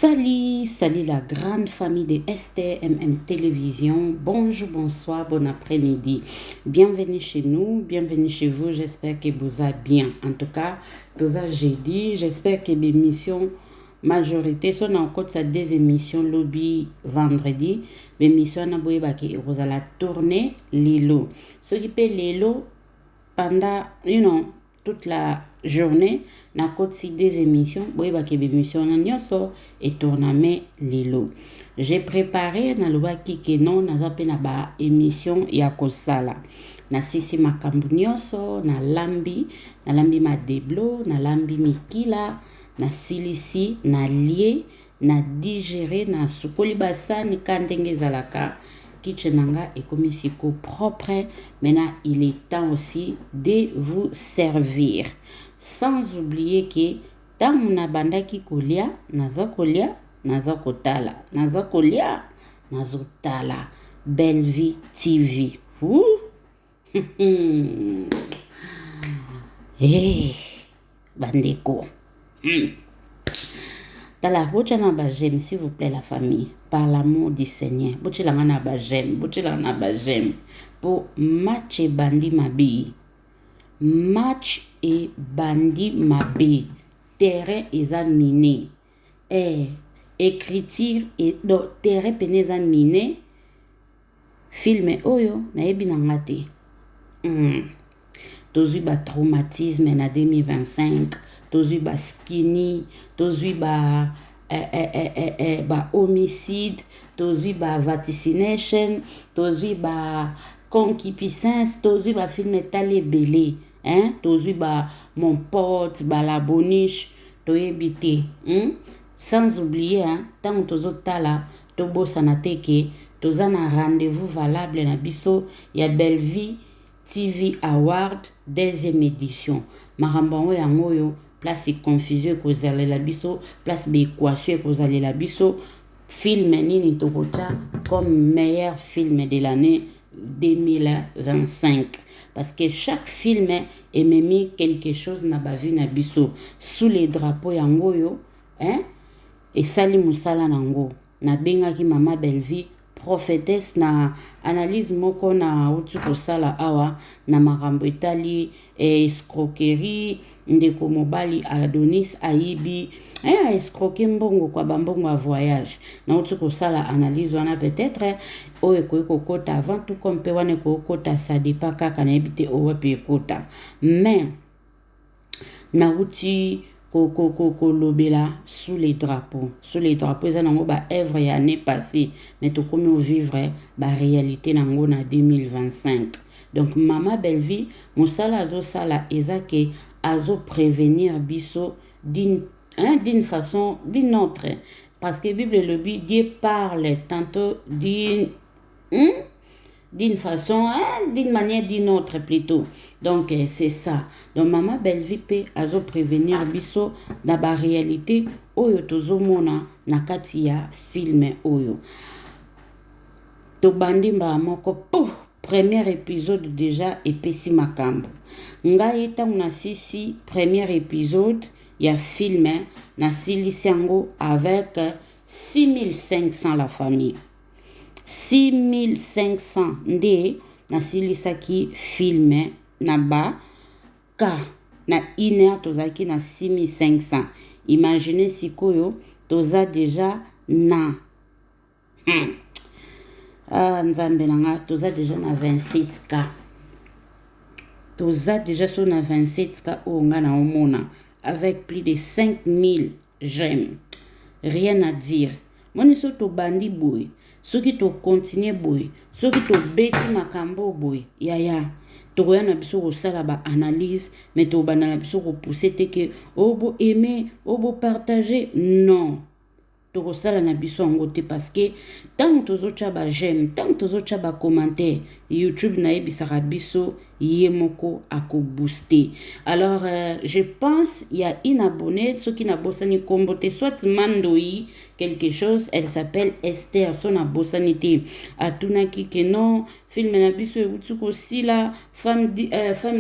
Salut la grande famille de STMM Télévision. Bonjour, bonsoir, bon après-midi. Bienvenue chez nous, bienvenue chez vous. J'espère que vous allez bien. En tout cas, tout ça j'ai dit. J'espère que l'émission majorité sont encore ça des émissions lobby vendredi. L'émission na boye ba ke vous allez tourner lilo. Ce qui peut lilo pendant toute la journée na côté si des émissions boye ba ke émission na nyoso et tournament lilo. J'ai préparé na loba ki non na zape na ba émission ya kosala na sisi makambu nyoso na lambi ma deblo na lambi mikila na silisi na lie na digérer na sukoli basani kandenge zalaka kitchenanga et comme siko propre. Maintenant il est temps aussi de vous servir sans oublier que tant na bandaki kolia naza kolia naza kotala naza kolia nazo tala Belle Vie TV. Hey bandeko. Tala bocha na ba j'aime s'il vous plaît la famille par l'amour du Seigneur. Bocha la na ba j'aime, bocha la na ba j'aime pour match et bandi mabi. Match et bandi mabi. Terrain examiné. Écriture et donc terrain peine examiné. Film oyo na yebi na ngate. Tozu ba traumatisme na 2025. Tozu ba skinny, tozu ba homicide, tozu ba vaticination, tozu ba concupiscence, tozu ba film tale belé, tozu ba mon pote, ba la boniche, toyebite, sans oublier, tant tozo tala, tobo sanateke, toza na rendez-vous valable na biso, ya Belle Vie TV Award, 2e édition. Marambango yango yo, place confusion kozale la biso, place équation kozale la biso, film nini tokota comme meilleur film de l'année 2025. Parce que chaque film est mis quelque chose na bavu na biso sous les drapeaux yango yo, et sali musala nango. Na bengaki mama Belle Vie prophétesse na analyse moko na utu kosala awa na makambo etali escroquerie ndeko mobali Adonis Aibi escroquer mbongo kwa bambongo a voyage na utu kosala analyse wana peut-être oyo kokota avant tout comme pe wana kokota ça dépend kaka na ebite owe pe kota mais na uti lobela sous les drapeaux ça nango ba œuvre ya année passée mais to comme vivre ba réalité nango na 2025. Donc mama Belle Vie mosala azo sala ezake azo prévenir biso d'une façon d'une autre parce que Bible le dit Dieu parle tantôt d'une façon, d'une manière d'une autre plutôt. Donc c'est ça. Donc maman Belle Vie peut azo prévenir biso na ba réalité oyo tozo mona na kati ya film oyo. To bandi mba moko premier épisode déjà epesi makambo. Ngai etango na sisi premier épisode ya film na silisi yango avec 6500 la famille. 6500 nde na silisaki film na ba ka na iner tozaki na 6500. Imaginez sikoyo toza déjà na nzambe nanga toza déjà na 27k. Toza déjà sur na 27k onga na omona avec plus de 5000 j'aime. Rien à dire. Moni so to bandi boy. Soki to continue boy, soki to beti makambo boy, yaya, to na biso kosala ba analyse, mais to banana biso ko pousser te que obo aimer, obo partager, non. To kosala na biso ngote parce que tant tozo ba j'aime, tant tozo ba commentaire, YouTube na ebisaka biso yemoko ako booster. Alors je pense il y a une abonnée ceux qui n'a bosani kombote soit mandoi quelque chose, elle s'appelle Esther son abosanité atunaki que non film na biso euti kosila femme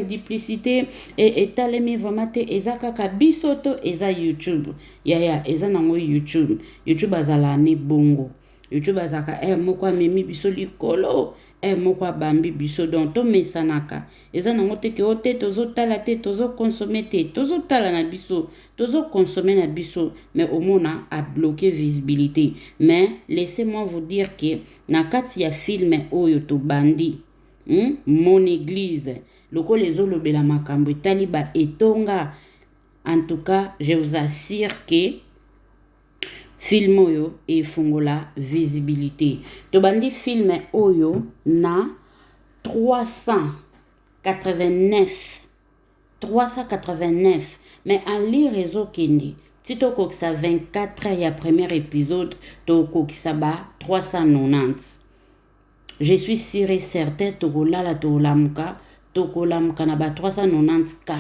duplicité etalemi vraiment te eza kaka biso to eza YouTube yaya eza nango YouTube azala ne bongo YouTube azaka moko amemi biso likolo moko abambi biso donc tomesanaka eza nango te ke o te tozotala te tozokonsome te tozotala na biso tozokonsome na biso mais omona a bloqué visibilité mais laissez-moi vous dire que na kati ya film oyo tobandi mon église lokola ezolobela makambo etali ba etonga en tout cas je vous assure que film oyo efungola visibilité tobandi film oyo na 389 mais en lire ezokende ti tokokisa 24 ya premier épisode tokokisa ba 390 je suis sûr et certain tokolamuka na ba 390k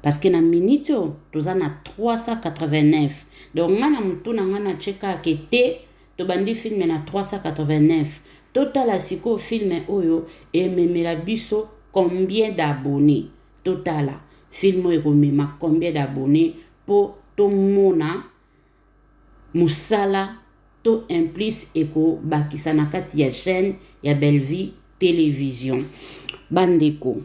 parce que na minute toza na 389 donc ngana mutu na ngana cheka ke te tobandi film na 389 total siko film oyo ememela biso combien d'abonnés total film oyo komema combien d'abonnés po tomona musala to implice eko bakisa na kati ya chaîne ya Bellevue télévision bandeko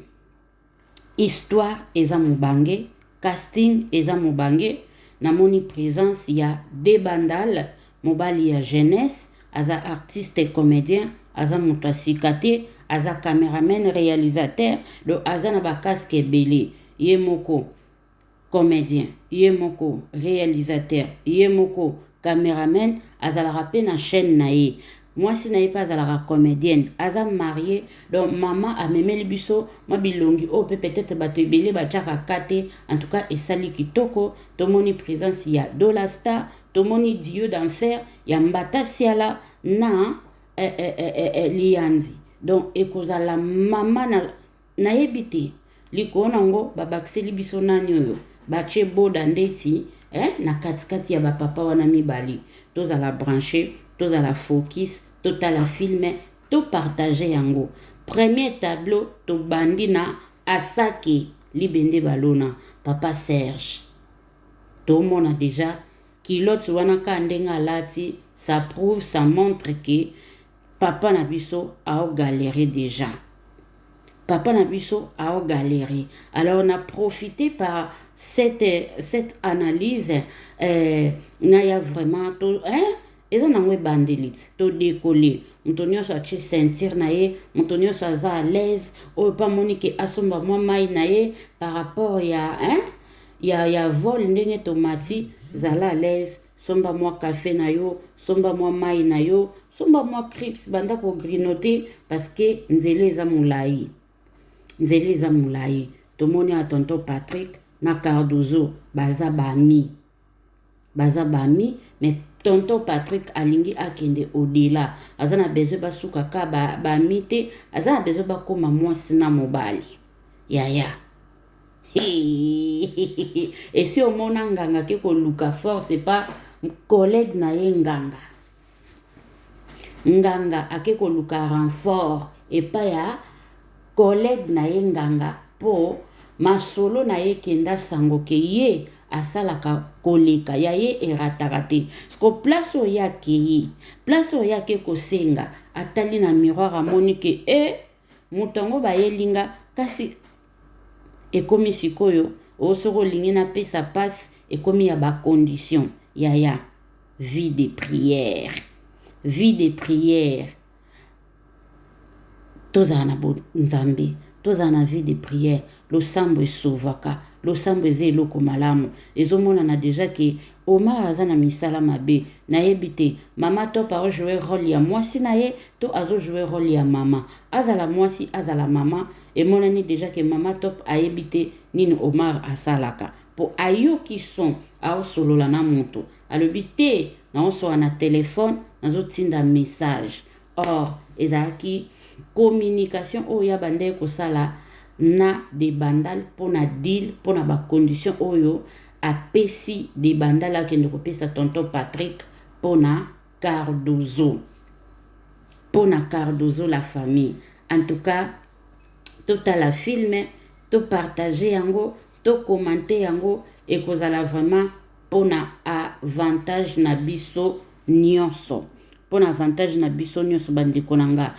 histoire eza mobange casting eza mobange namoni présence ya debandal mobali ya jeunesse aza artiste et comédien aza moto asika te aza caméraman réalisateur do aza na bakaske ebele ye moko comédien ye moko réalisateur ye moko caméraman azalaka pe na chaîne na ye mwasi na ye mpe azalaka comédienne aza marié donc mama amemeli biso mwa bilongi oyo mpe peut-être bato ebele batiaka kate en tout cas esali kitoko tomoni présence ya Dolasta tomoni Dieu d'enfer ya Mbata Siala na Lianzi donc ekozala mama nayebi te likolo nango babakiseli biso nani oyo batie boda ndeti na katikati ya bapapa wana mibali tozala branché tozala focus totala film to partager yango premier tableau to bandi na Asake libende balona papa Serge tomona déjà kilote wana ka ndenga alati ça prouve ça montre que papa na biso ao galérer déjà papa na biso ao galérer alors on a profité par cette analyse na ya vraiment to eza nango ebandeliti to décoller moto nyonso atie ceinture na ye moto nyonso aza à l'aise oyo pa moni ke asomba mwa mai na ye par rapport ya vol ndenge tomati zala à l'aise somba mwa café na yo somba mwa mai na yo somba mwa crips banda ko grignoter parce que nzela eza molai tomoni a tonton Patrick na Cardozo baza bami mais tonton Patrick alingi akende au-delà aza na besoin basuka ka bami te aza na besoin bakoma mwasi na mobali yaya et si omona nganga ke koluka fort c'est pas collègue na ye nganga ake koluka renfort epa ya collègue na ye nganga po masolo na ye kenda sango ke ye asalaka koleka ya ye erataka te sko place oyo yake ye place oyo yake kosenga atali na miroir amoni ke moto yango bayelinga kasi ekomi sikoyo osoko olingi napesa passe ekomi ya bacondition yaya vie de prière tozala na nzambe tozala na vie de prière losambo esovaka losambo eza eloko malamu ezomonana deja ke Omar aza na misala mabe nayebi te mama Top aojouer rôle ya mwasi na ye to azojouer rôle ya mama azala mwasi azala mama emonani deja ke mama Top ayebi te nini Omar asalaka po ayoki son aosolola na moto alobi te naosola na telefone nazotinda message or ezalaki communication oyo ya bande kosala na de bandal pona deal pona ba condition oyo apesi de bandal akende kopesa tonton Patrick pona Cardozo pona Cardozo la famille. En tout cas, tout à la filme, tout partager yango, tout commenter yango, et kozala vraiment pona avantage na biso nyonso. Pona avantage na biso nyonso bandeko nanga.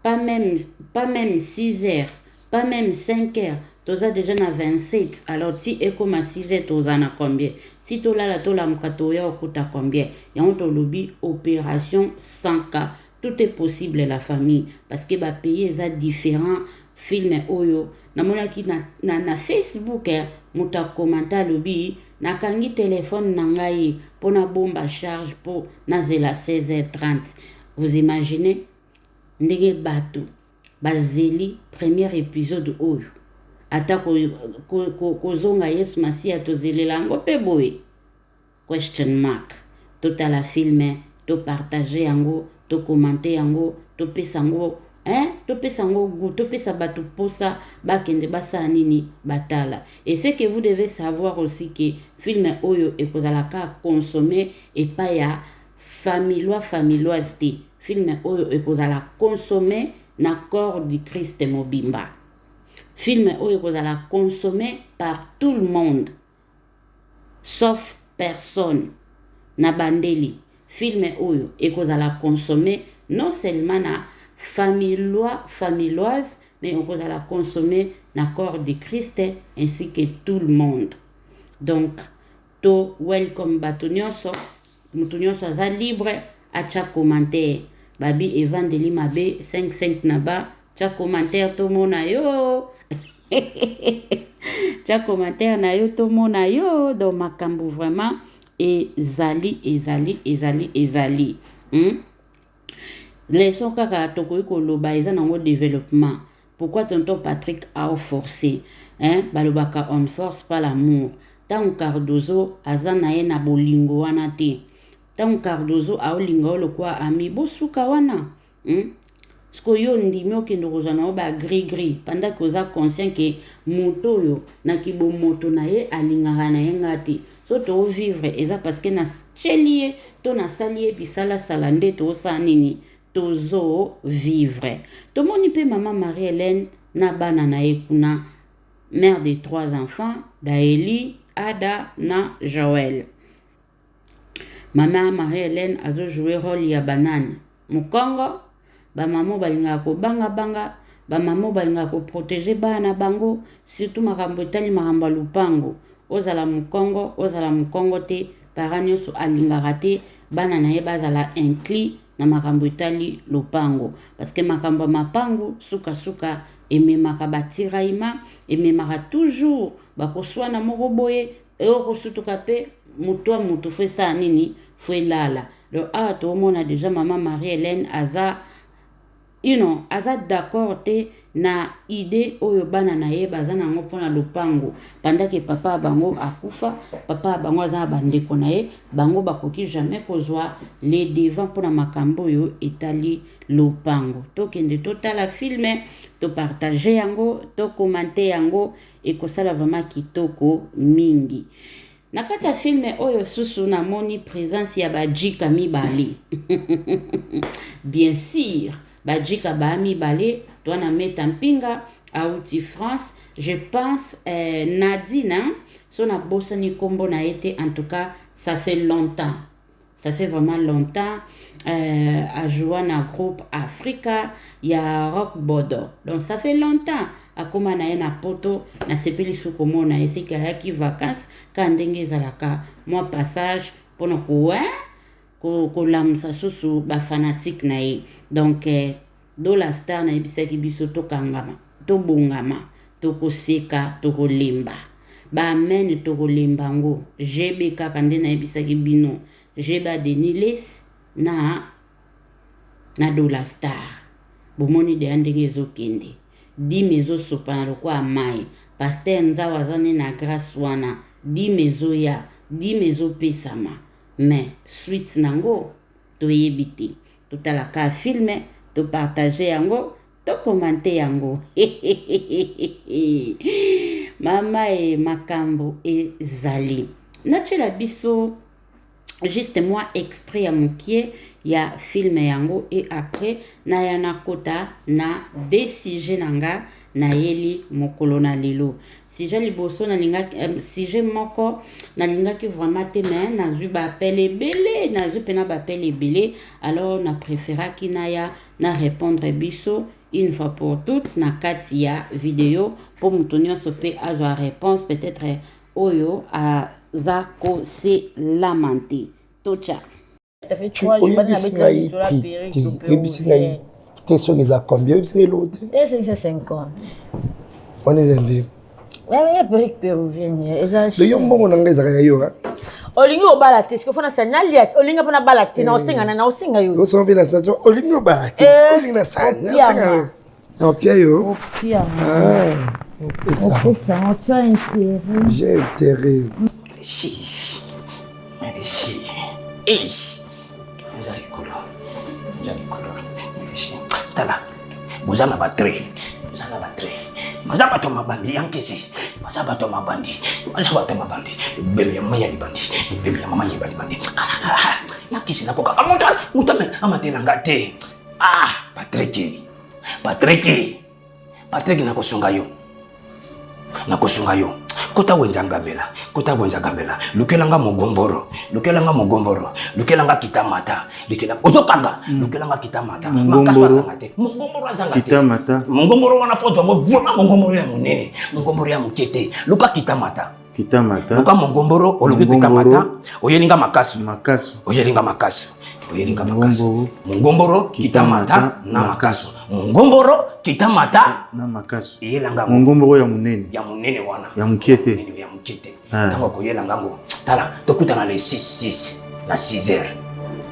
Pas même 6 heures, pas même 5 heures. Toza déjà na 27. Alors si eko ma 6 heures toza na combien? Si to la muka toya okuta combien? Yango to lobi opération 100K. Tout est possible la famille parce que ba pays ça différents films oyo. Na mona ki na Facebook muta commenter lobi na kangi téléphone na ngai pona bomba charge pour na zela 16h30. Vous imaginez? Ndege bato bazeli premier épisode oyo ata kozonga Yesu Masia tozelela ngo pe boye question mark tota la filme to partager yango to commenter yango to pesa ngo to pesa ngo goût to pesa bato posa bakende basa nini batala. Et c'est que vous devez savoir aussi que film oyo ekozalaka consommer et pas ya familioise te. Film oyo ekozala consommer na corps du Christ mobimba. Film oyo ekozala consommer par tout le monde sauf personne na bandeli. Film oyo ekozala consommer non seulement na familioise mais ekozala consommer na corps du Christ ainsi que tout le monde. Donc to welcome bato nyonso, mutu nyonso aza libre acha commentaire. Babi Evangeli Mabe 55 naba cha commentaire to mona yo. Cha commentaire na yo to mona yo do makambo vraiment ezali. Leçon kaka tokoyi koloba eza nango développement. Pourquoi tonton Patrick a forcé balobaka on force pas l'amour. Tant Cardozo azana ye na bolingo wana te. Tant Cardozo aolinga lokwa ami bosuka wana. Sko yo ndimi okende kozana oba gris pendant que oza conscient que moto yo na kibo moto na ye alingaka na ye ngati. So to vivre eza parce que na chelie to na salie bisala salande to sanini tozo vivre. To moni pe maman Marie-Hélène na bana na ye kuna mère de 3 enfants, Daeli, Ada na Joël. Maman Marie-Hélène a joué rôle ya banane. Mukongo, ba maman balinga ko banga, ba maman balinga ko protéger bana bango, surtout makambo etali makambo lupango. Ozala mukongo te, parents nyonso alingaka te, bana na ye bazala inclus na makambo etali lupango. Parce que makambo mapango suka ememaka batiraima, ememaka toujours bakoswana moko boye, okosutuka pe mutu fwe sa nini fwe lala. Donc to mona déjà maman Marie-Hélène aza d'accord te na idée oyo bana na ye baza nango pona lupango. Pendant que papa bango akufa, papa bango aza bandeko na ye, bango bakoki jamais kozwa les devants pona makambo yo etali lupango. Tokende totala filme, to partager yango, to commenter yango, ekosala vraiment kitoko mingi. Nakata filme oyo susu na moni présence ya bajika mibale. Bien sûr, bajika ba mibale, toi na meta mpinga auti France, je pense Nadine, son a bossani kombo na été, en tout cas, ça fait longtemps. Ça fait vraiment longtemps. À jouer dans le groupe Africa, il y a Rock Bodo. Donc ça fait longtemps. À comment na na poto, na sepeli sou komo na esi kayaki vacances, quand ndenge zalaka, moi passage pour nous ko lamsa susu ba fanatique na ye. Donc do la star na ebisaki biso to kangama, to bongama, to koseka, to kolemba. Ba amen to kolemba ngo. Jebe kaka nde na ebisaki bino. Jeba Deniles na do la star. Bomoni de andenge ezokende. Di mezo sopana lokwa mai. Pasteur nzawa zane na grâce wana. Di mezo ya. Di mezo pesama. Mais suite nango to yebite. To talaka filme. To partager yango. To commenter yango. Mama e makambo e zali. Nachela biso juste moi extrait ya mokie ya film yango et après na ya na kota na des sujets nanga na yeli mokolo na lelo sujet liboso na linga sujet moko na linga ki vraiment te mais na zu ba appel ebele na zu pena ba appel ebele alors na préféra ki na ya na répondre biso une fois pour toutes na kati ya vidéo pour mutonio sope azwa réponse peut-être oyo a zako se lamenter tocha. Ça fait 3 jours, on avait travaillé sur la perruque. T'es sur les a combien? C'est l'autre. C'est 50. On est aimé. Ouais, mais perruque péruvienne. Le yombo, on a un gars. Olingi obala te, parce que fona sa naliat, olinga pona bala te, na osinga na osinga yo. Yo son vient la station, olingi obala te, olingi na sa. Non, Pierre yo. Oh, Pierre. Ah, on fait ça, tu as intérêt. J'ai intérêt. Les chiffres. Les chiffres. Eh, j'ai les couleurs. Les chiffres. T'as là. Vous avez ma batterie. Maza bato mabandi yankisi. Maza bato mabandi. Bébé ya mama ya libandi. Bébé ya mama ya libandi. Yankisi na koka. Mutame amatelanga te. Ah, Patrick na kosunga yo. Kota wenza ngambela. Lukelanga mogomboro. Lukelanga kitamata. Ozokanga. Lukelanga kitamata. Mogomboro Mogomboro kitamata. Mogomboro wana foto mo vraiment mogomboro ya munene. Mogomboro ya mukete. Luka kitamata. Luka mogomboro oluki kitamata. Oyelinga makasu. Oyelinga makasu. Mogomboro kitamata na makasu. Mogomboro kitamata na makasu. Yelanga mogomboro ya munene. Ya munene wana. Ya mukete. Ya mukete. Tango ko yelanga ngo. Tala tokutana le 6 na 6h.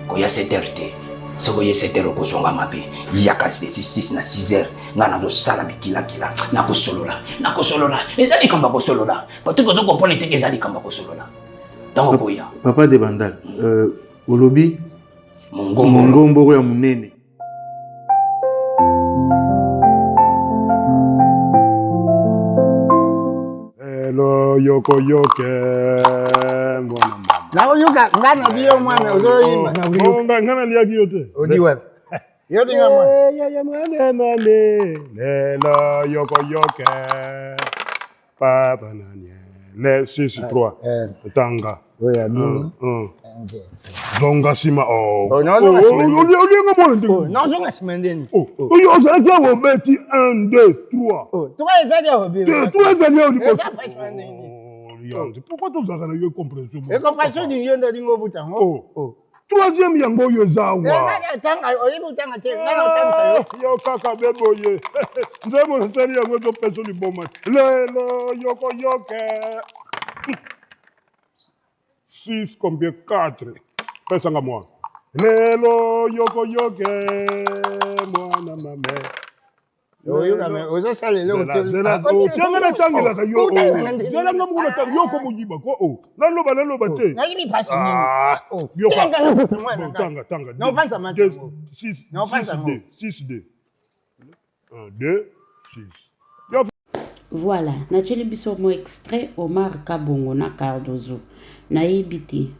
Ko ya 7h te. Soko ye 7h ko songa mabe. Ya kasi 6 na 6h. Ngana zo sala bikila. Na ko solola. Ezali kamba ko solola. Patiko zo comprendre te ezali kamba ko solola. Tango ko ya. Papa de Bandal. Olobi Mongomboro ya munene. Hello yoko yoke mbona mama. Na uyoka ngana biyo mwana uzoyima na uyoka. Ngana liaki yote. Odiwa. Yote ngama. Ya mane. Hello yoko yoke. Papa nani. Le 6-3. Tanga. Oya nini? Zonga sima Oh, non, zonga sima. Olinga mwana ndenge. Non, zonga sima ndenge. Oyo ozala kia wobeti 1, 2, 3. Toi ezali ya hobi. Toi ezali ya liboso. Eza pression ndenge. Pourquoi tozalaka na yo compréhension? Et compréhension du yo ndo lingo butango. Troisième yango oyo eza awa. Tanga oyebi utanga te. Ngana utangisa yo. Yo kaka beboye. Nzembo nasali yango ezopesa liboma. Lelo yoko yoke. 6 combien 4. Pesanga mwana. Lelo yoko yoke mwana mame. Oyoka me ozo salele hotel. Tanga na tangelaka yo. Zela ngamuna tangi yo ko muyiba ko. Naloba te. Nayimi pasi nini. Yo tanga. Tanga. Non panza match. 6 Non panza. 6D. 1 2 6. Voilà, natcheli biso mo extrait Omar Kabongo na Cardozo. Na yebiti.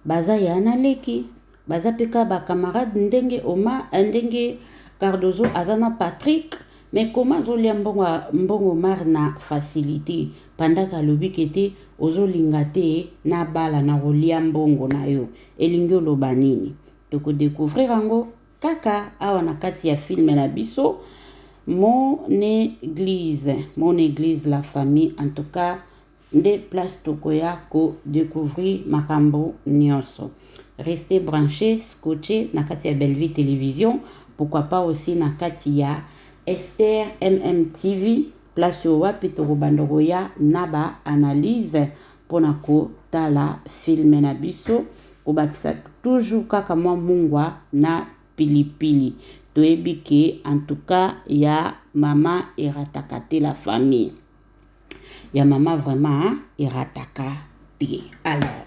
Baza ya analeki. Baza peka ba camarade ndenge Omar ndenge Cardozo azana Patrick. Mais comment zolia mbongo Omar na facilité pendant que lobi kete ozo lingate na bala na rolia mbongo na yo. Elingyo lobanini. Toko découvrir ango kaka awa na kati ya film na biso. Mon église, la famille, en tout cas, des places tokoya ko découvrir makambo nyonso. Restez branchés, scotchés, na katia Bellevue Télévision, pourquoi pas aussi na katia Esther MMTV, place yo wapi torobandoroya naba analyse ponako tala film na biso, obakisa toujours kaka mwa mungwa na pilipili. Toebike, en tout cas, ya maman irataka te la famille. Ya maman vraiment irataka te. Alors,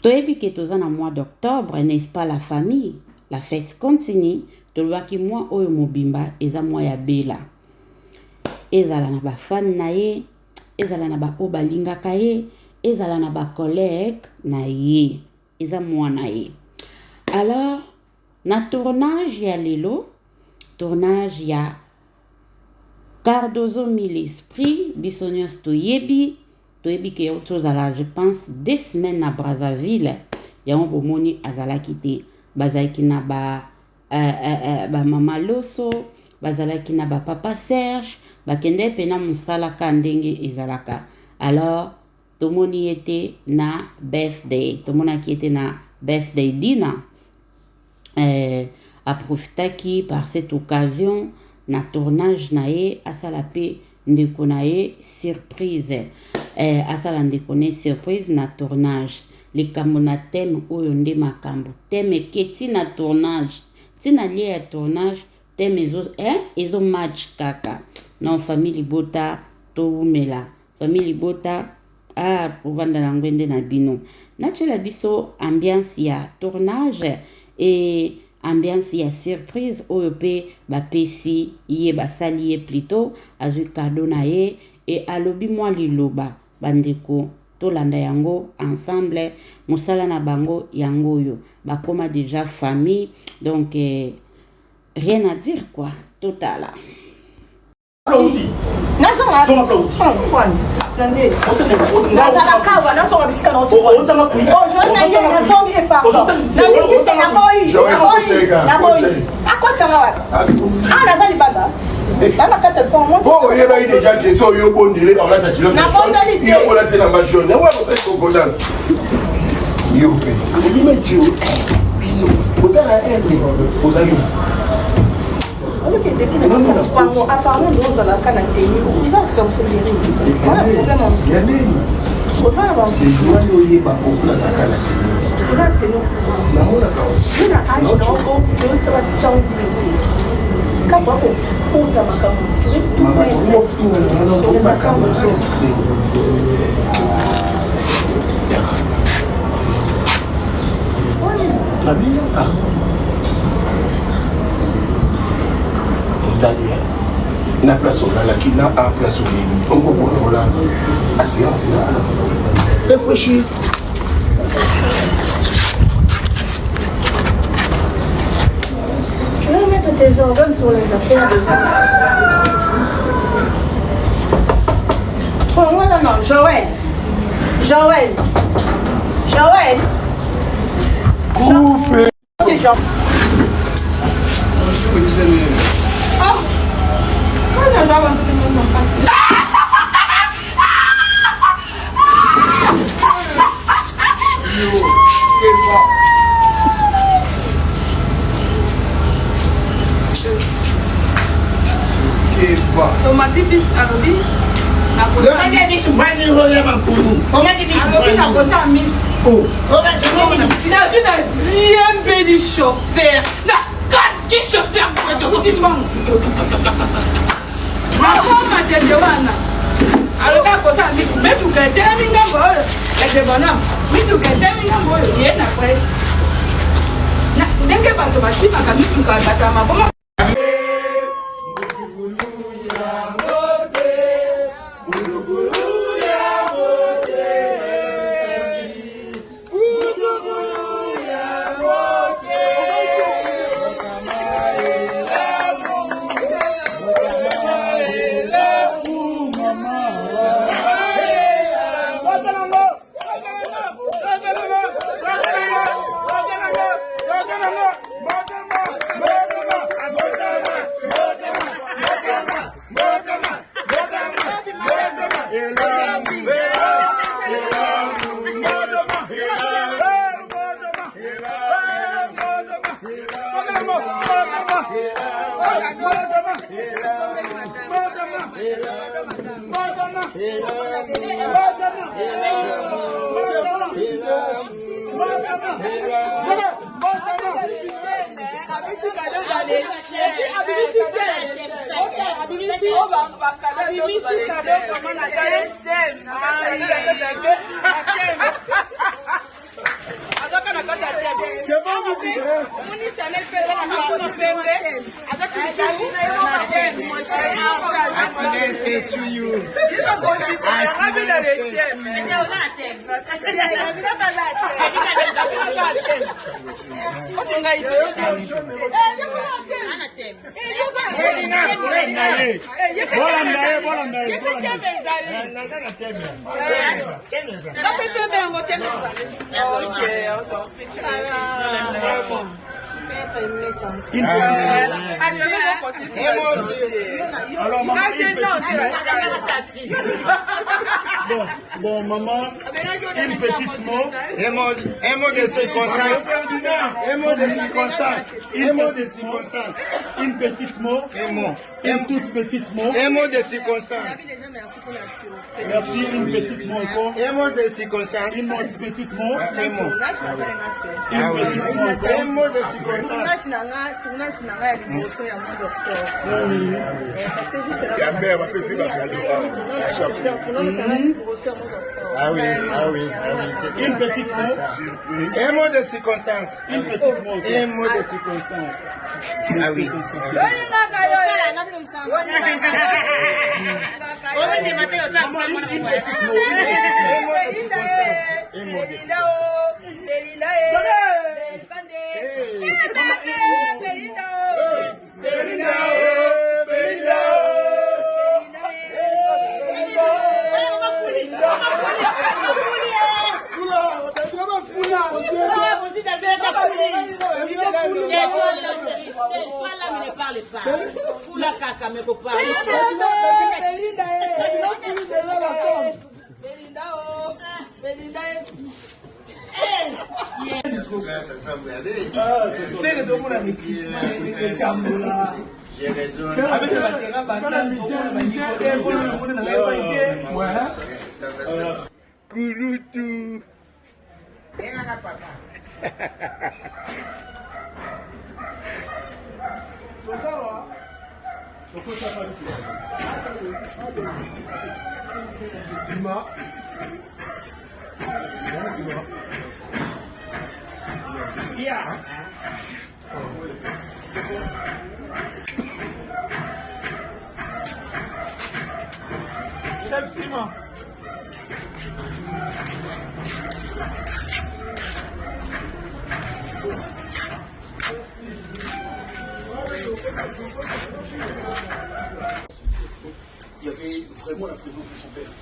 toebike toza na mois d'octobre, n'est-ce pas la famille? La fête continue. Tolwaki mois oyo mobimba eza mois ya bela. Ezala na ba fan na ye, ezala na ba obalingaka ye, ezala na ba collègue na ye eza mwana ye. Alors na tournage ya lelo, tournage ya Cardozo Mille Esprit, biso nyonso toyebi ke tozala je pense 2 semaines na Brazzaville yango bomoni azalaki te, bazalaki na ba mama Loso, bazalaki na ba papa Serge, bakende pena mosala ka ndenge ezalaka. Alors tomoni ete na birthday, tomonaki ete na birthday dina, aprofitaki par cette occasion na tournage na ye asala pe ndeko na ye surprise, asala ndeko na ye surprise na tournage. Likambo na thème oyo nde makambo, thème eketi na tournage, tina lie ya tournage, thème ezo match kaka. Non, famille Libota to umela, famille Libota povanda na ngwende na bino. Natchela biso ambiance ya tournage et ambiance ya surprise oyo pe bapesi ye basali ye plutôt azwi cadeau na ye et alobi mwa liloba bandeko tolanda yango ensemble mosala na bango yango yo bakoma déjà famille donc rien à dire quoi totala. Apparemment, nous allons à la télé. Vous en sorcellerie. Voilà le problème. Vous en avez na place au la qui n'a à place au lit. On comprend là. À séance là. Réfléchis. Tu veux mettre tes organes sur les affaires de ça. Oh, non, Joël. Coupé. Ok, Jean. Bon, maman, une petite mot. Un mot de circonstance. Un mot de circonstance. Un mot de circonstance. Une petite mot. Un mot. Une toute petite mot. Un mot de circonstance. Merci, une petite mot encore. Un mot de circonstance. Une petite mot. Un mot. Une petite mot encore. Un mot de circonstance. Ah oui, Une petite mot. un mot de circonstance. Une petite mot. Un mot de circonstance. Ah oui. J'ai raison. Kouloutou. Zima. Chef Simon. Il y avait vraiment la présence de son père.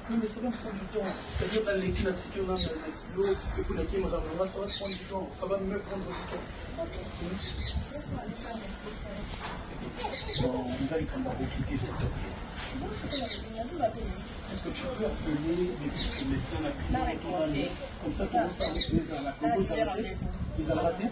Non, mais ça va prendre du temps. C'est-à-dire la lecture, la psychologie, l'eau, et pour la ça va prendre du temps. Ça va me prendre du temps. Bon, nous allons quand même quitter cette heure. Est-ce que tu peux appeler les médecins comme ça, pour savoir ils ont raté?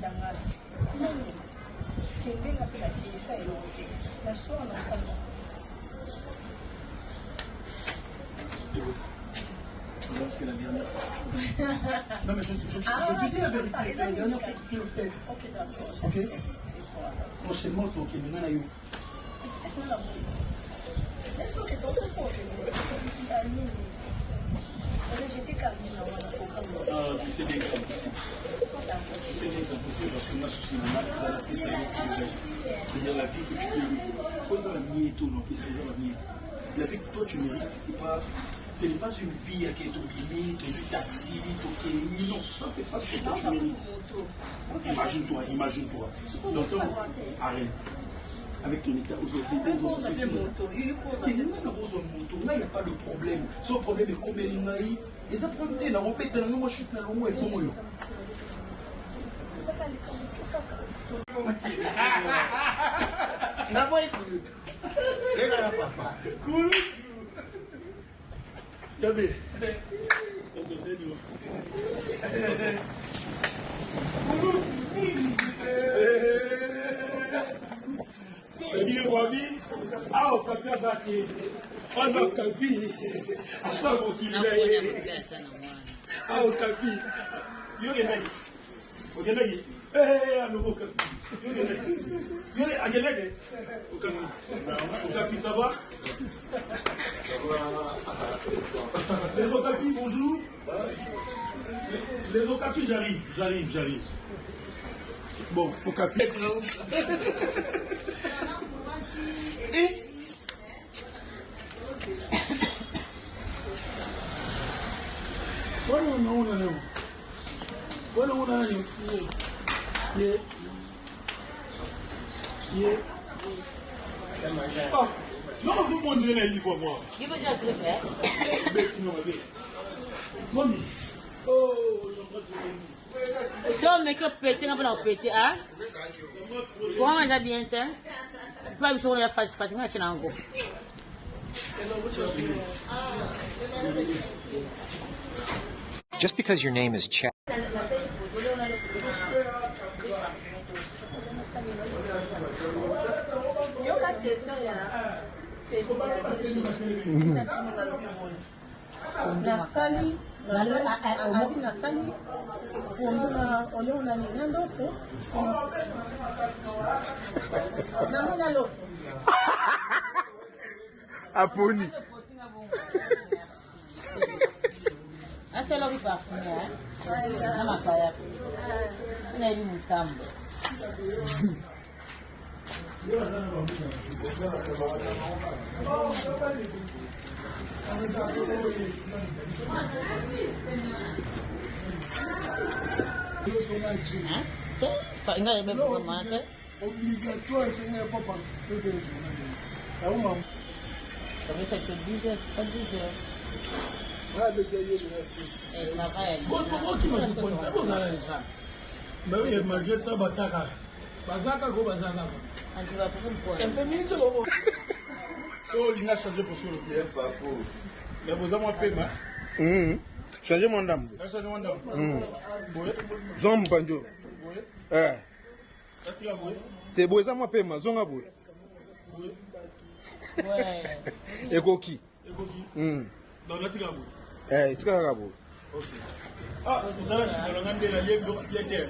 C'est la dernière fois. Non, mais je te dis la vérité, c'est la dernière fois que tu le fais. Ok, d'accord. Ok? Prochainement, tu es maintenant là. Tu sais bien que c'est impossible. Tu sais bien que c'est impossible parce que moi, je suis c'est-à-dire la vie que tu mérites. Pose la miette ou non, c'est-à-dire la miette. La vie que toi tu mérites, ce n'est pas une vie qui est obligée, du taxi, non, ça c'est pas ce que toi tu mérites. Imagine-toi. Donc, arrête. Avec ton état aujourd'hui, il n'y a pas de problème. Son problème est comme il n'a eu. Et ça prend des temps, on peut être moi je suis dans le mot et bon. Yabé. C'est-à-dire, Wabi, ah, au Kapi Azaki, au Kapi, à ça, mon qui est, ah, au Kapi, Yogenagi, eh, à nouveau Kapi. Okapi, ça va? Les Okapi, bonjour. Les Okapi, j'arrive. Bon, Okapi. Et voilà, non, vous me montrez là, il faut moi. Il veut dire que c'est fait. Oh, Si on met que péter, on peut la péter, hein? Comment on a bien fait? Pas besoin de la face, on a fait un gros. Just because your name is Chad. nasali ponduna oyo nani na loso namona loso Aponi. Asa lo parfumé, hein? Na makaya. Ina hivi mtambo. Obligatoire, c'est qu'il faut participer à une journée. Ça fait 12 heures, c'est pas 12 heures. Ah, le gars, il est assis. Elle travaille. Comment tu m'as dit ça? Vous allez mais oui, malgré ça, Bataka. Bazaka, go Bazaka. Tu vas pour C'est minutes, oh, il a changé pour sur le pied. Mais vous avez un paiement. Changez mon dame. Changez mon dame. Zom banjo. Eh. C'est C'est beau, ça m'a payé ma zone à bout. Ouais. Et coquille. Dans la tigabou. Eh, tu as rabou. Ok. Ah, vous avez si vous avez la ligne de terre.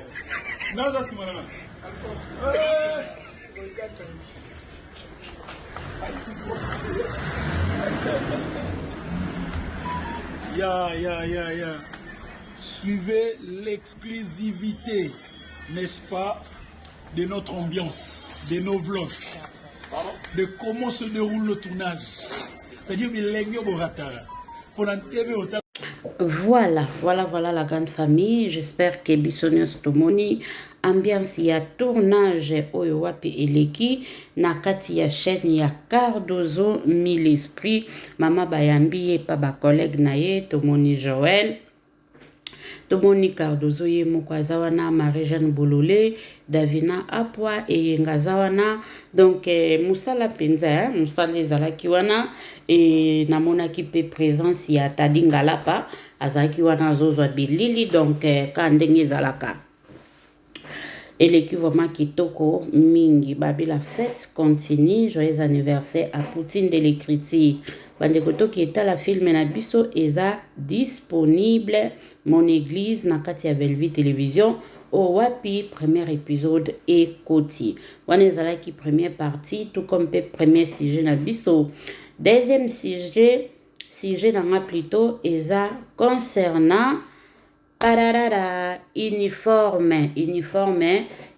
Non, ça c'est mon ami. Ya. Suivez l'exclusivité, n'est-ce pas, de notre ambiance, de nos vlogs, de comment se déroule le tournage. C'est-à-dire Voilà la grande famille. J'espère que Bissonios Tomoni ambiance ya tournage oyo wapi eleki na kati ya chaîne ya Cardozo Mille Esprit. Mama bayambi pa ba collègue na ye Tomoni Joël. Tomoni Cardozo ye mokwazawana Marie-Jeanne Bololé, Davina Apwa et Ngazawana. Donc musala penza, musala ezalaki wana et namonaki pe présence ya Tadingalapa azaki wana zozwa bilili donc kandenge ezalaka. Et l'équivalent kitoko mingi babi la fête continue. Joyeux anniversaire à Poutine de l'écriture. Bandekoto qui est à la film na biso eza disponible mon église na kati ya Bellevue télévision au wapi premier épisode et koti. Wana ezala ki première partie tout comme premier sujet na biso. Deuxième sujet na plutôt eza concernant uniforme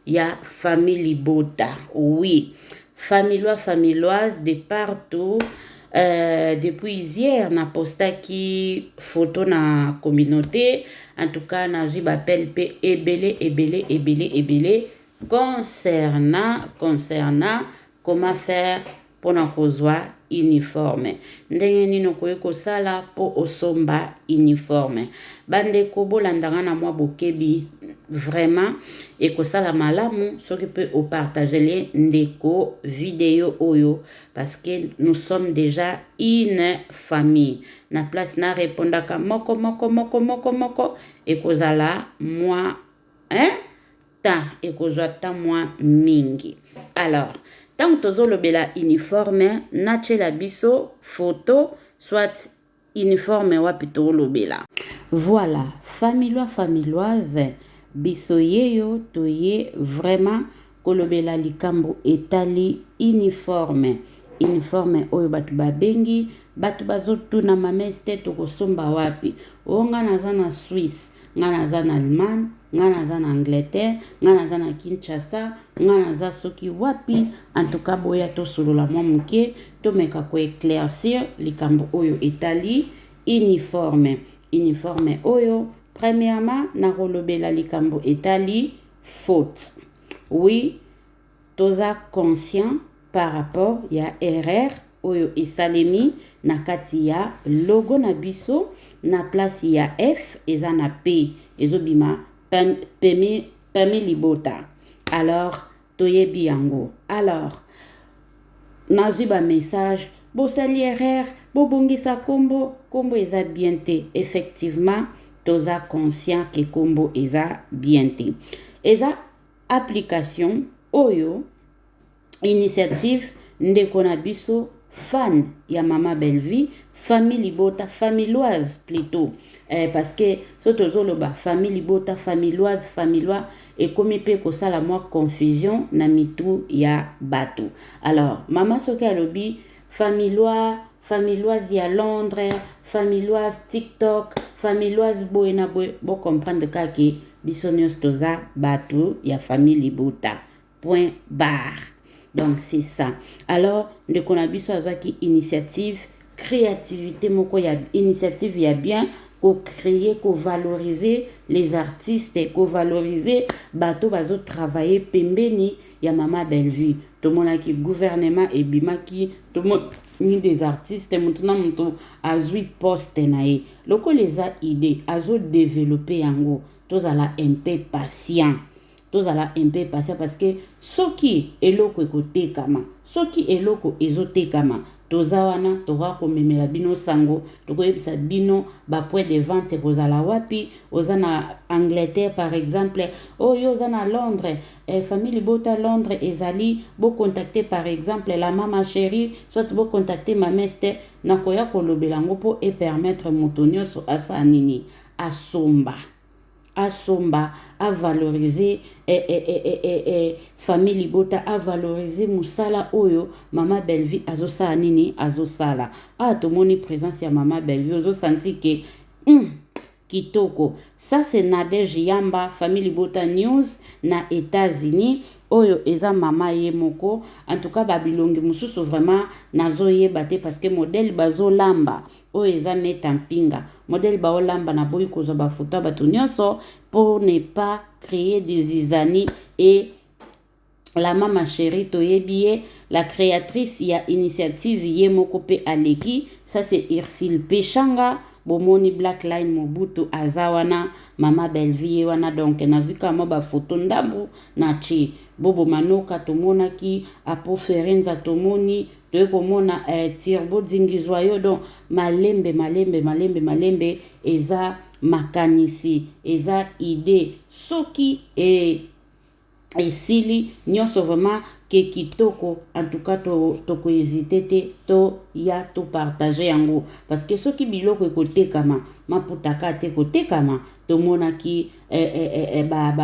ya famille Bota. Oui, familioise de partout. Depuis hier, na postaki photo na communauté. En tout cas, na j'ai appel pe ebele concernant comment faire pour na kozwa uniforme. Ndenge nino koyeko sala po osomba uniforme. Bande kobo landanga na mwa bokebi vraiment et ko sala malamu soki peut au partager les ndeko vidéo oyo parce que nous sommes déjà une famille. Na place na répondaka moko et kozala moi ta et kozwa ta moi mingi. Alors tant que le bela uniforme, nache la biso photo, soit uniforme wapito lo bela. Voilà, familioise, biso yeyo toye vraiment kolobela likambo etali uniforme oyo batu babengi batu bazotuna mameste tokosomba wapi nga naza na Suisse nga naza na Allemagne nga naza na Angleterre nga naza na Kinshasa nga naza soki wapi en tout cas boya tosolola mwa moke tomeka koeclaircir likambo oyo etali uniforme oyo premièrement nakolobela likambo etali faute. Oui, toza conscient par rapport ya erreur oyo esalemi na kati ya logo na biso na place ya F eza na P ezobima pemi libota. Alors toyebi yango. Alors nazwi ba message bosali erreur bobongisa kombo eza bien te. Effectivement toza conscient que kombo eza bien te. Eza application oyo initiative ndeko na biso fan ya Mama Belle-Vie famille libota familoise plutôt parce que soto zoloba famille libota familoise famillois et comme pe ko sala moi confusion na mitu ya bato. Alors mama soki alobi familoise ya Londres familoise TikTok familoise boena bo comprendre kaki biso nyos toza bato ya famille libota point barre. Donc c'est ça. Alors ndeko na biso azwaki initiative créativité moko ya initiative ya bien ko créer ko valoriser les artistes ko valoriser bato bazo travailler pembeni ya Mama Belle-Vie. To monaki gouvernement et bimaki to ni des artistes maintenant muto azui poste na ye. Loko les a idée azo développer yango. Tozala un peu patient. Tozala un peu patient parce que soki eloko ekotekama soki eloko ezotekama tozawana toka komemela bino sango tokoyebisa bino ba point de vente kozala wapi oza na Angleterre par exemple oyo oza na Londres famille bota Londres ezali bo contacter par exemple la mama chérie soit bo contacter ma meste nakoya kolobela ngo po et permettre motonio so asa nini asomba à valoriser famille libota à valoriser musala oyo Mama Belle-Vie azosala nini azosala tomoni présence ya Mama Belle-Vie ozo senti que kitoko. Ça c'est Nadège Yamba famille libota news na États-Unis oyo eza mama ye moko en tout cas babilongi mususu vraiment nazoyeba te parce que modèle bazolamba oyo eza metampinga modèle baolamba na boyi kozwa bafoto bato nyonso pour ne pas créer des zizani. Et la mama chérie toyebi la créatrice ya initiative ye moko pe aleki ça c'est Ursule Pechanga bomoni Black Line Mobutu azawana Mama Belle-Vie wana donc nazwika mo ba photo ndambu na chi bobo manoka tomonaki apo Ferenza tomoni toyekomona Tirbo Dzingizwayo donc malembe eza makanisi eza idée soki esili nyonso vraiment ke kitoko en tout cas toko hésiter te to ya to partager yango parce que soki biloko ekotekama maputaka te kotekama tomonaki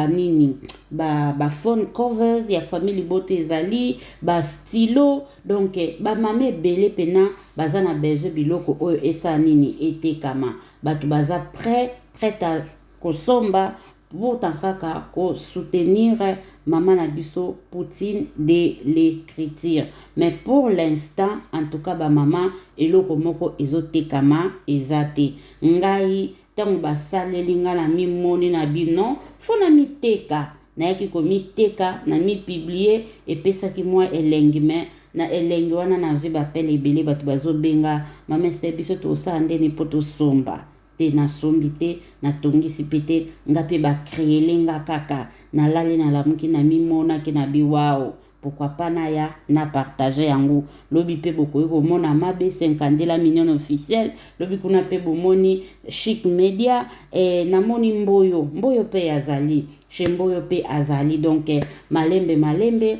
nini ba phone covers ya famille bote ezali ba stylo donc ba mame belé pena baza na besoin biloko oyo esa nini etekama bato baza prêt à kosomba pour kaka ko soutenir Mama Nabiso Poutine de l'écriture. Mais pour l'instant, en tout cas, ba mama eloko moko ezotekama ezate. Ngai tango basaleli nga na mi moni na bino, fona miteka. Na yaki ko miteka na mi publier epesaki moi elengi mais na elengi wana nazwi bapele ebele bato bazobenga mama biso to sande ni poto somba. Na sombi te na tongisi pete nga pe ba créer lenga kaka na lali na lamuki na mimona ke na biwao pourquoi pas na ya na partager yango lobi pe boko ko mona mabe 50 million officiel lobi kuna pe bomoni Chic Media na moni mboyo pe azali chez mboyo pe azali donc malembe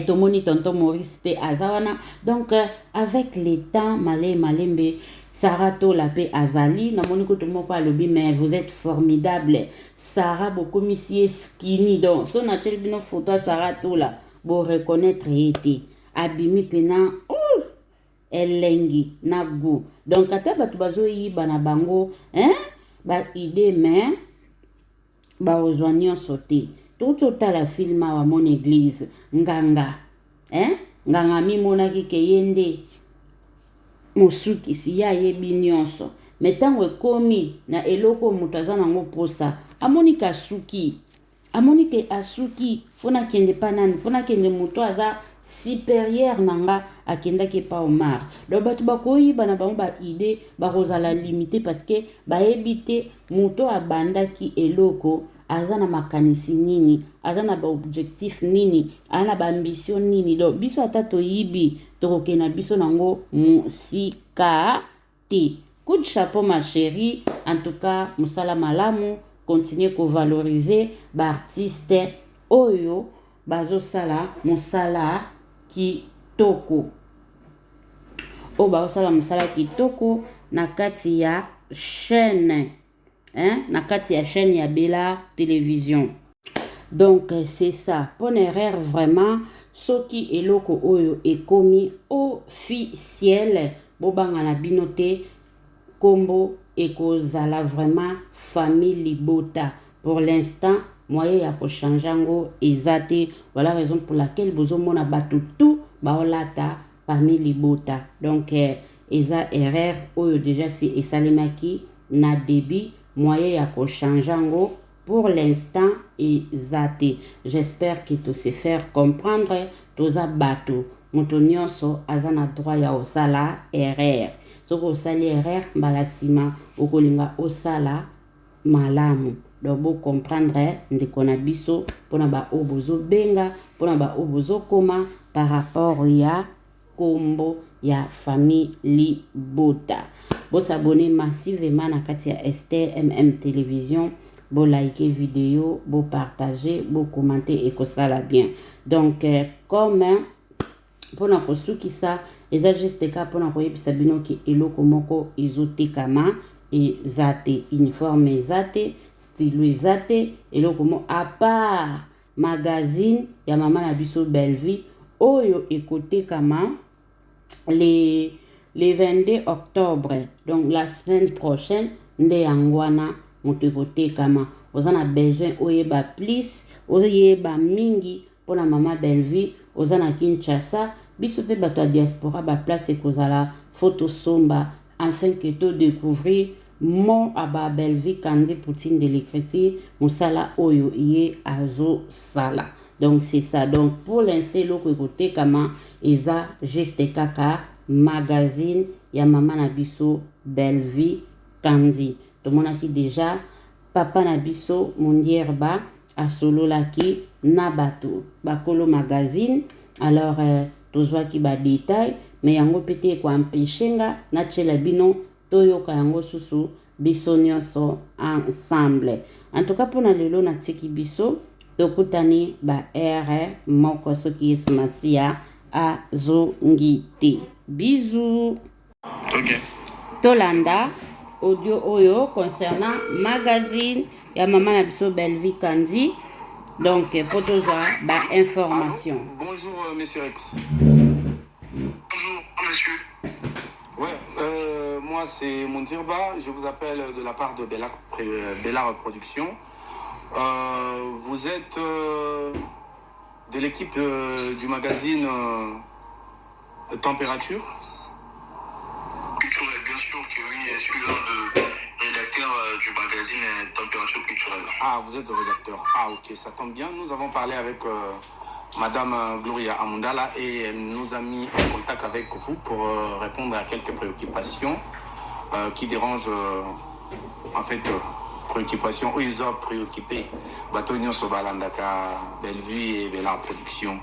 tomoni tonton Maurice pe azawana donc avec les temps malembe Sarah Tola pe Azali, na moni ko to moko alobi, mais vous êtes formidable. Sarah Bokomisie skinny, donc son naturel bino photo à Sarah Tola, bo reconnaître été. Abimi pena, elengi, na go. Donc ata batu bazo yi bana bango, ba idée mais ba ozwanyo sauté. Tout la filma wa mon église, nganga, nganga mi monaki ke yende. Mosuki si ya yebi nyonso metango ekomi na eloko mutu aza nango posa amoni ka suki amoni ke asuki fona kende panani fona kende mutu aza supérieur nanga akendaki pa Omar do batu bakoyiba na bango ba idée bakozala limité parce que bayebi te mutu abandaki eloko aza na makanisi nini aza na ba objectif nini ana ba ambition nini do biso ata toyibi tokoke na biso nango musika te. Coup de chapeau ma chérie, en tout cas musala malamu, continuer ko valoriser ba artiste oyo bazo sala musala kitoko o bazo sala musala kitoko na kati ya chaîne na kati ya chaîne ya Bella Télévision. Donc c'est ça, pour erreur vraiment, ce qui est loko oyo est commis officiel, bobanga na binote, kombo et kozala vraiment famille Libota. Pour l'instant, moyen ya ko changeango ezate, voilà la raison pour laquelle bozo mona batu tout baolata famille Libota. Donc eza erreur oyo déjà si esalemaki na débit moyen ya ko changeango. Pour l'instant, ezate. J'espère que tu sais faire comprendre toza bato. Moto nyonso azana droit ya osala erreur. Soko osali erreur balasima okolinga osala malamu. Donc bo comprendre ndeko na biso pona ba obozo benga, pona ba obozo koma par rapport ya kombo ya famille Libota. Bo s'abonner massivement na kati ya STMM Télévision. Bo liker vidéo, bo partager, bo commenter et que ça la bien. Donc comme pour na kosuki ça, eza juste ka pour na koyebisa bino ki eloko moko ezotekama ezate uniforme ezate stylo ezate eloko mo à part magazine ya mama na biso Bellevie oyo ekotekama le 22 octobre, donc la semaine prochaine nde yangwana motekote kama ozana besoin oyeba plus oyeba mingi pona mama Bellevie ozana Kinshasa biso pe bato ya diaspora ba place ekozala photo somba afin que to découvrir mon aba Bellevie Kandi Poutine de l'écriture musala oyo ye azo sala. Donc c'est ça. Donc pour l'instant loko ekote kama eza juste kaka magazine ya mama na biso Bellevie Kandi. Tout le monde a dit déjà, papa Nabiso, Mondierba, a solo laki, Nabato, Bakolo magazine. Alors, tozwa ki ba détail, mais yango pete ko empêchenga, na chela bino, toyoka yango susu, biso nyonso ensemble. En tout cas, pour na lelo na tiki biso, tokutani ba ere, moko soki esmasia, a zongite. Bisous. Ok. Tolanda. Audio oyo concernant magazine ya maman na biso Bellevie Kandi. Donc pour tout ça ba information. Bonjour monsieur X. Bonjour monsieur. Ouais, moi c'est Mondirba, je vous appelle de la part de Bella Reproduction. Vous êtes de l'équipe du magazine Température. Bien sûr que oui, je suis l'un de rédacteur du magazine Température Culturelle. Ah, vous êtes le rédacteur. Ah, ok, ça tombe bien. Nous avons parlé avec Madame Gloria Amundala et elle nous a mis en contact avec vous pour répondre à quelques préoccupations qui dérangent, en fait, préoccupations où ils ont préoccupé Batonio Sobalandaka, Bellevie et Bella Production.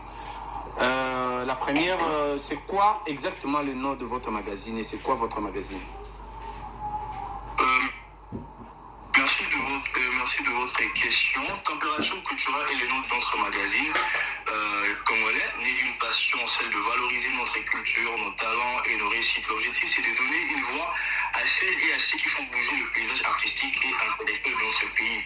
La première, c'est quoi exactement le nom de votre magazine et c'est quoi votre magazine? Merci de votre question, Température culturelle est le nom de notre magazine congolais, né d'une passion, celle de valoriser notre culture, nos talents et nos réussites. L'objectif, c'est de donner une voix à celles et à ceux qui font bouger le paysage artistique et intellectuel de notre pays.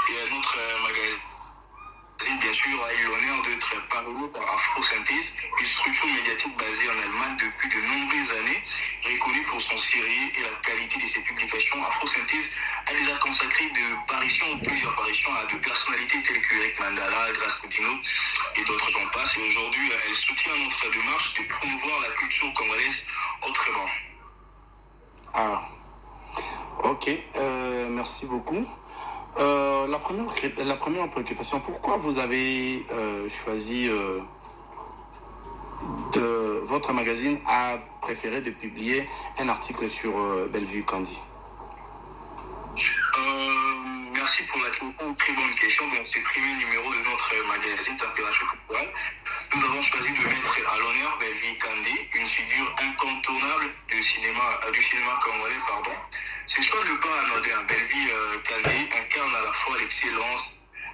Et notre magazine, bien sûr, a eu l'honneur d'être parlé par Afro-Synthèse, une structure médiatique basée en Allemagne depuis de nombreuses années, reconnue pour son sérieux et la qualité de ses publications. Afro-Synthèse a déjà consacré plusieurs apparitions à de personnalités telles que Eric Mandala, Grace Coutinho et d'autres j'en passe. Et aujourd'hui, elle soutient notre démarche de promouvoir la culture congolaise autrement. Ah, ok, merci beaucoup. La première préoccupation, pourquoi vous avez choisi votre magazine a préféré de publier un article sur Bellevue Candy? Merci pour la question, très bonne question. Dans ce premier numéro de notre magazine Température culturelle, nous avons choisi de mettre à l'honneur Bellevue Candy, une figure incontournable du cinéma congolais. Ce choix ne pas anodin. Bellevue Candy incarne à la fois l'excellence,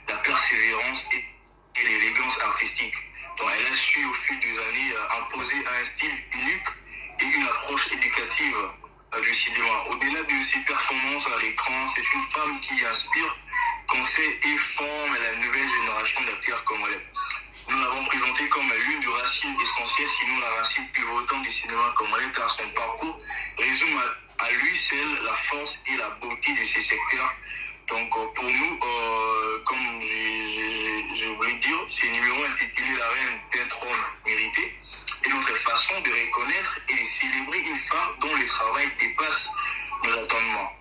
la persévérance et l'élégance artistique. Donc elle a su au fil des années imposer un style unique et une approche éducative du cinéma. Au-delà de ses performances à l'écran, c'est une femme qui inspire, conseille et forme la nouvelle génération d'acteurs congolais. Nous l'avons présentée comme l'une des racines essentielles, sinon la racine pivotante du cinéma congolais, car son parcours résume à lui seul la force et la beauté de ces secteurs. Donc pour nous, comme je voulais dire, ce numéro intitulé La Reine d'un trône mérité est notre façon de reconnaître et de célébrer une femme dont le travail dépasse nos attendements.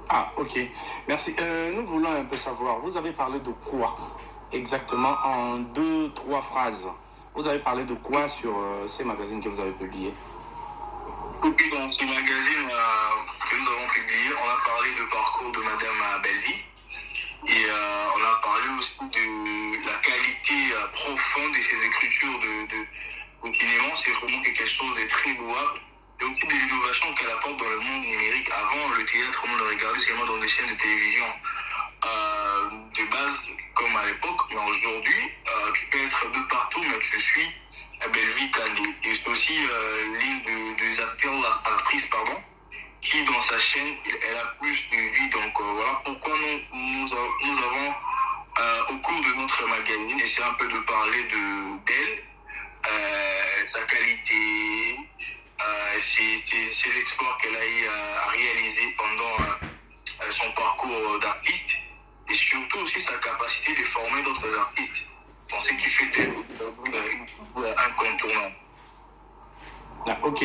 Ah, ok. Merci. Nous voulons un peu savoir, vous avez parlé de quoi exactement en 2-3 phrases? Vous avez parlé de quoi sur ces magazines que vous avez publiés? Oui, dans ce magazine que nous avons publié, on a parlé du parcours de Madame Bellevue et on a parlé aussi de la qualité profonde de ses écritures au cinéma. C'est vraiment quelque chose de très louable. Et aussi de l'innovation qu'elle apporte dans le monde numérique. Avant, le théâtre, on le regardait seulement dans des chaînes de télévision de base, comme à l'époque. Mais aujourd'hui, tu peux être de partout, mais tu suis à Bellevue Candy. Et c'est aussi l'une des actrices, qui dans sa chaîne, elle a plus de vie. Donc voilà pourquoi nous avons, au cours de notre magazine, essayé un peu de parler d'elle, sa qualité, ses exploits qu'elle a eu à réaliser pendant son parcours d'artiste, et surtout aussi sa capacité de former d'autres artistes. Donc ce qui fait d'elle incontournable. Ah, ok.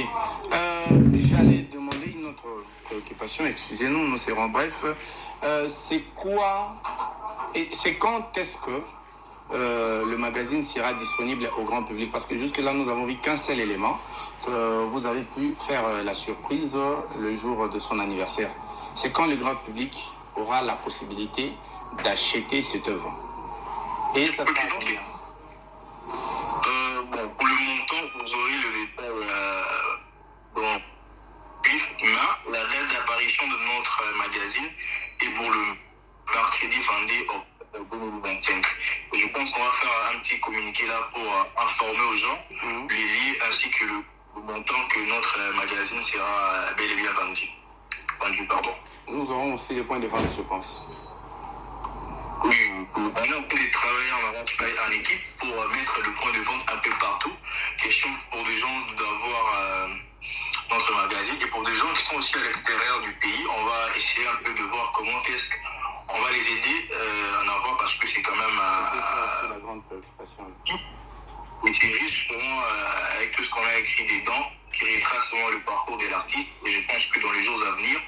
J'allais demander une autre préoccupation, excusez-nous, nous serons brefs. C'est quoi et c'est quand est-ce que le magazine sera disponible au grand public? Parce que jusque-là, nous n'avons vu qu'un seul élément, que vous avez pu faire la surprise le jour de son anniversaire. C'est quand le grand public aura la possibilité d'acheter cette œuvre. Et ça sera combien? Pour le montant, vous aurez le détail la date d'apparition de notre magazine est pour le mercredi 22 octobre 2025. Et je pense qu'on va faire un petit communiqué là pour informer aux gens les liens ainsi que le montant que notre magazine sera bel et bien vendu. Nous aurons aussi les points de vente, je pense. Oui, on est en train de travailler en équipe pour mettre le point de vente un peu partout. Question pour des gens d'avoir notre magazine et pour des gens qui sont aussi à l'extérieur du pays, on va essayer un peu de voir comment est-ce qu'on va les aider en avoir parce que c'est quand même la grande préoccupation. Et c'est riche souvent avec tout ce qu'on a écrit dedans qui retrace souvent le parcours de l'artiste et je pense que dans les jours à venir,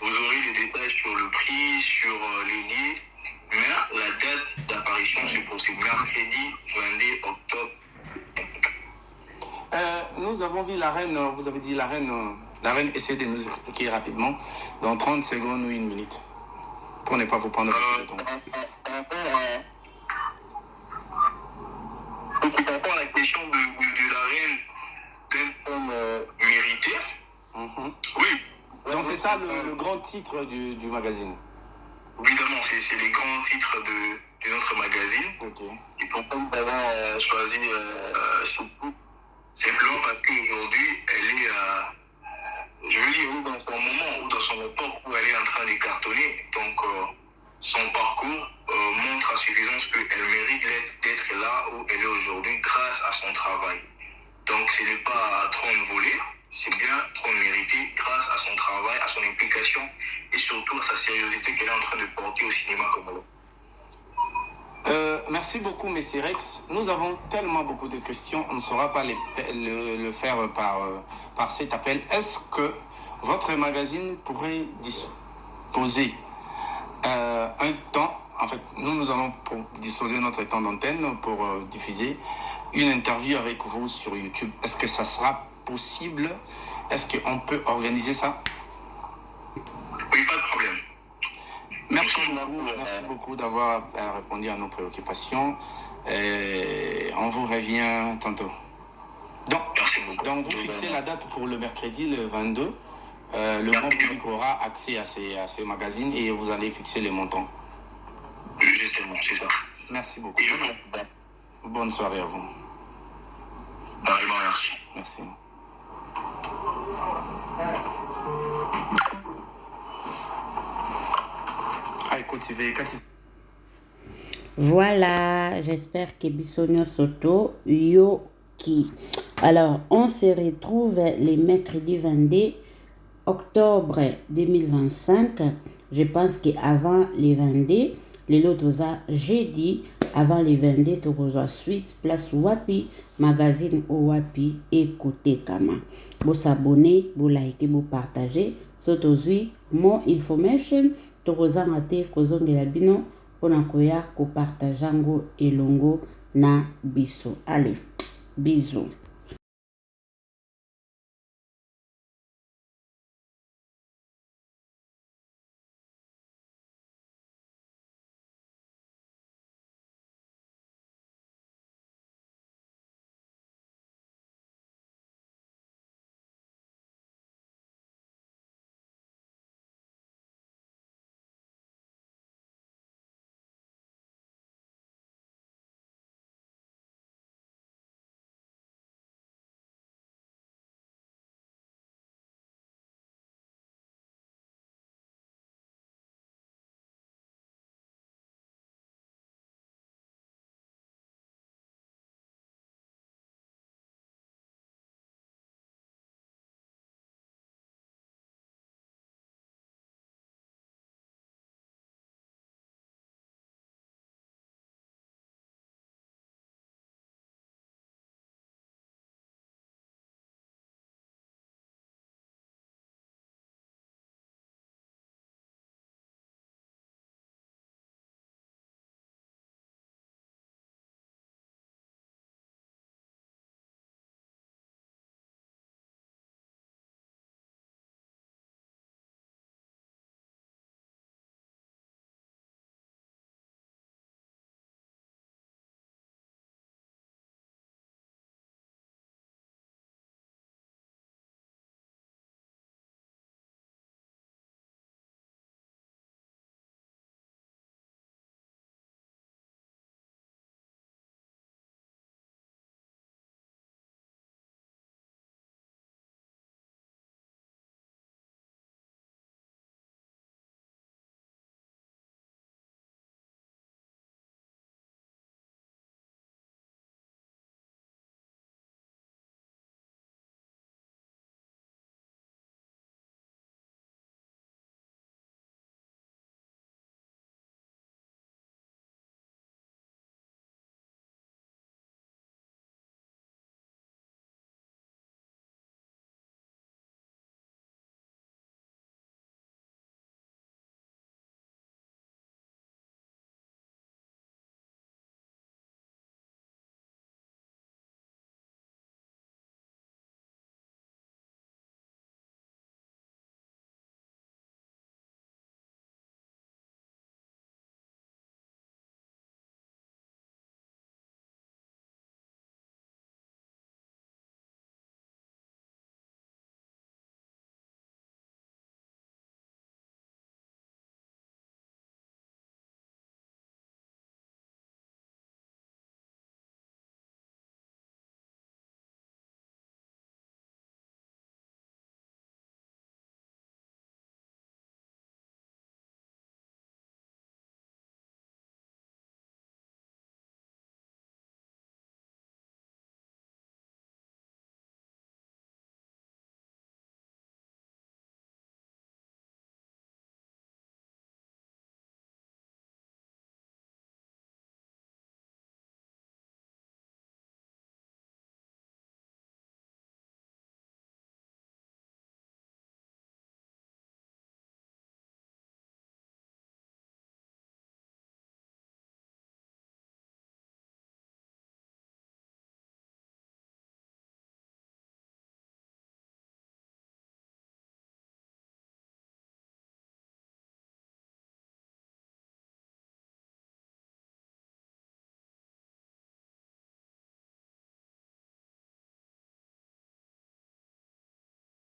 vous aurez des détails sur le prix, sur les liens. Mais la date d'apparition, c'est pour ce mercredi 22 octobre. Nous avons vu la reine, vous avez dit la reine essaie de nous expliquer rapidement, dans 30 secondes ou 1 minute, pour ne pas vous prendre plus de temps. Par rapport à la question de la reine d'un homme mérité, oui. Donc c'est ça le grand titre du magazine. évidemment, c'est les grands titres de notre magazine. Ok. Et pourquoi nous avons choisi Choukou? Simplement parce qu'aujourd'hui, elle est, je veux dire, dans son moment ou dans son époque où elle est en train de cartonner. Donc, son parcours montre à suffisance qu'elle mérite d'être là où elle est aujourd'hui grâce à son travail. Donc, ce n'est pas trône volé, c'est bien trône mérité grâce à son travail, à son implication et surtout à sa sérieuxité qu'elle est en train de porter au cinéma congolais. Merci beaucoup, M. Rex. Nous avons tellement beaucoup de questions, on ne saura pas le faire par cet appel. Est-ce que votre magazine pourrait disposer un temps, en fait, nous allons disposer de notre temps d'antenne pour diffuser une interview avec vous sur YouTube. Est-ce que ça sera possible? Est-ce qu'on peut organiser ça? Oui, pas de problème. Merci beaucoup d'avoir répondu à nos préoccupations. Et on vous revient tantôt. Donc vous fixez la date pour le mercredi, le 22. Le grand public aura accès à ces magazines et vous allez fixer les montants. Justement, c'est ça. Merci beaucoup. Bonne soirée à vous. Pareillement, merci. Merci. Voilà, j'espère que Bissonio Soto Yoki. Alors, on se retrouve les mercredis 22 octobre 2025. Je pense qu'avant les 22, les autres jeudi, avant les 22, tu reçois suite, place Wapi, magazine au Wapi, écoutez Kama. Vous s'abonner, vous liker, vous partager. Surtout, more information, tu reçois maté, kozongela bino, pour nakoya, ko partageango, elongo, na biso. Allez, bisous.